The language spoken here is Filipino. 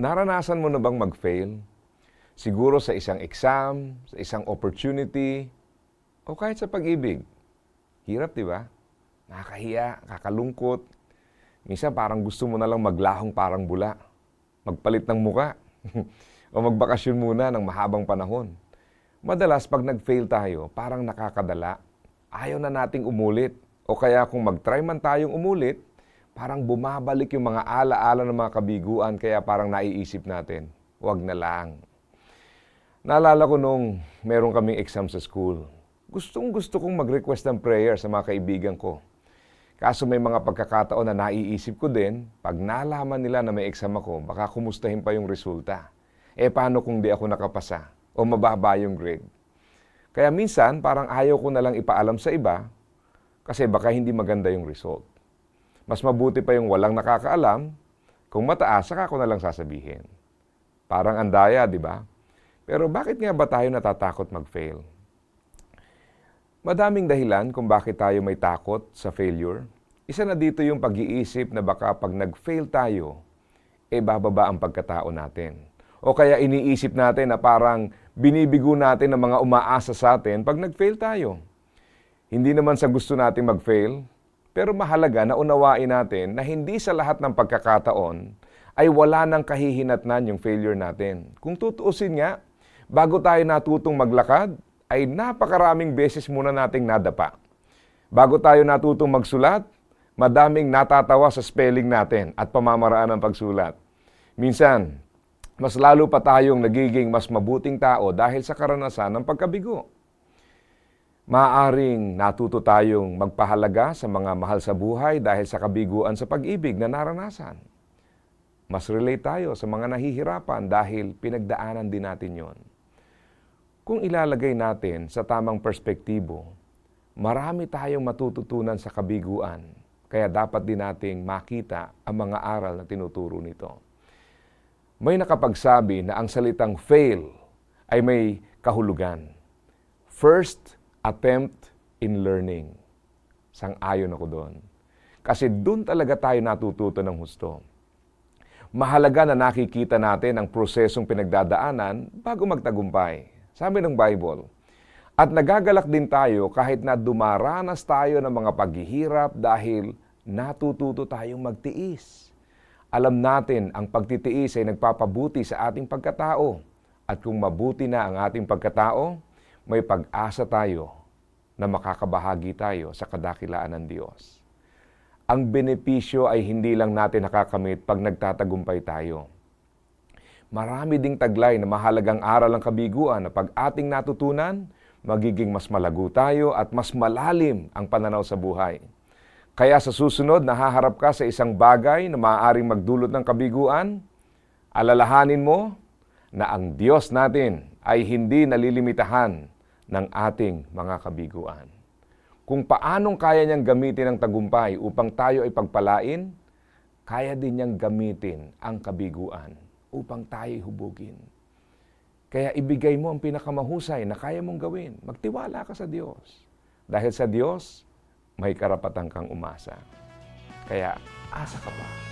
Naranasan mo na bang mag-fail? Siguro sa isang exam, sa isang opportunity, o kahit sa pag-ibig. Hirap, di ba? Nakakahiya, kakalungkot. Minsan parang gusto mo na lang maglahong parang bula. Magpalit ng muka. O magbakasyon muna ng mahabang panahon. Madalas pag nag-fail tayo, parang nakakadala. Ayaw na nating umulit. O kaya kung mag-try man tayong umulit, parang bumabalik yung mga ala-ala ng mga kabiguan, kaya parang naiisip natin, wag na lang. Naalala ko nung meron kaming exam sa school. Gustong-gusto kong mag-request ng prayer sa mga kaibigan ko. Kaso may mga pagkakataon na naiisip ko din, pag nalaman nila na may exam ako, baka kumustahin pa yung resulta. Paano kung di ako nakapasa o mababa yung grade? Kaya minsan, parang ayaw ko na lang ipaalam sa iba kasi baka hindi maganda yung result. Mas mabuti pa yung walang nakakaalam, kung mataas, saka ko na lang sasabihin. Parang andaya, di ba? Pero bakit nga ba tayo natatakot mag-fail? Madaming dahilan kung bakit tayo may takot sa failure. Isa na dito yung pag-iisip na baka pag nag-fail tayo, bababa ang pagkatao natin. O kaya iniisip natin na parang binibigo natin ang mga umaasa sa atin pag nag-fail tayo. Hindi naman sa gusto natin mag-fail, pero mahalaga na unawain natin na hindi sa lahat ng pagkakataon ay wala nang kahihinatnan yung failure natin. Kung tutuusin nga, bago tayo natutong maglakad, ay napakaraming beses muna nating nadapa. Bago tayo natutong magsulat, madaming natatawa sa spelling natin at pamamaraan ng pagsulat. Minsan, mas lalo pa tayong nagiging mas mabuting tao dahil sa karanasan ng pagkabigo. Maaaring natuto tayong magpahalaga sa mga mahal sa buhay dahil sa kabiguan sa pag-ibig na naranasan. Mas relate tayo sa mga nahihirapan dahil pinagdaanan din natin yon. Kung ilalagay natin sa tamang perspektibo, marami tayong matututunan sa kabiguan, kaya dapat din nating makita ang mga aral na tinuturo nito. May nakapagsabi na ang salitang fail ay may kahulugan. First attempt in learning. Sang-ayon ako doon. Kasi doon talaga tayo natututo ng husto. Mahalaga na nakikita natin ang prosesong pinagdadaanan bago magtagumpay. Sabi ng Bible. At nagagalak din tayo kahit na dumaranas tayo ng mga paghihirap dahil natututo tayong magtiis. Alam natin ang pagtitiis ay nagpapabuti sa ating pagkatao. At kung mabuti na ang ating pagkatao, may pag-asa tayo na makakabahagi tayo sa kadakilaan ng Diyos. Ang benepisyo ay hindi lang natin nakakamit pag nagtatagumpay tayo. Marami ding taglay na mahalagang aral ng kabiguan na pag ating natutunan, magiging mas malago tayo at mas malalim ang pananaw sa buhay. Kaya sa susunod, nahaharap ka sa isang bagay na maaaring magdulot ng kabiguan, alalahanin mo na ang Diyos natin ay hindi nalilimitahan ng ating mga kabiguan. Kung paanong kaya niyang gamitin ang tagumpay upang tayo ay pagpalain, kaya din niyang gamitin ang kabiguan upang tayo hubugin. Kaya ibigay mo ang pinakamahusay na kaya mong gawin. Magtiwala ka sa Diyos. Dahil sa Diyos, may karapatan kang umasa. Kaya asa ka pa.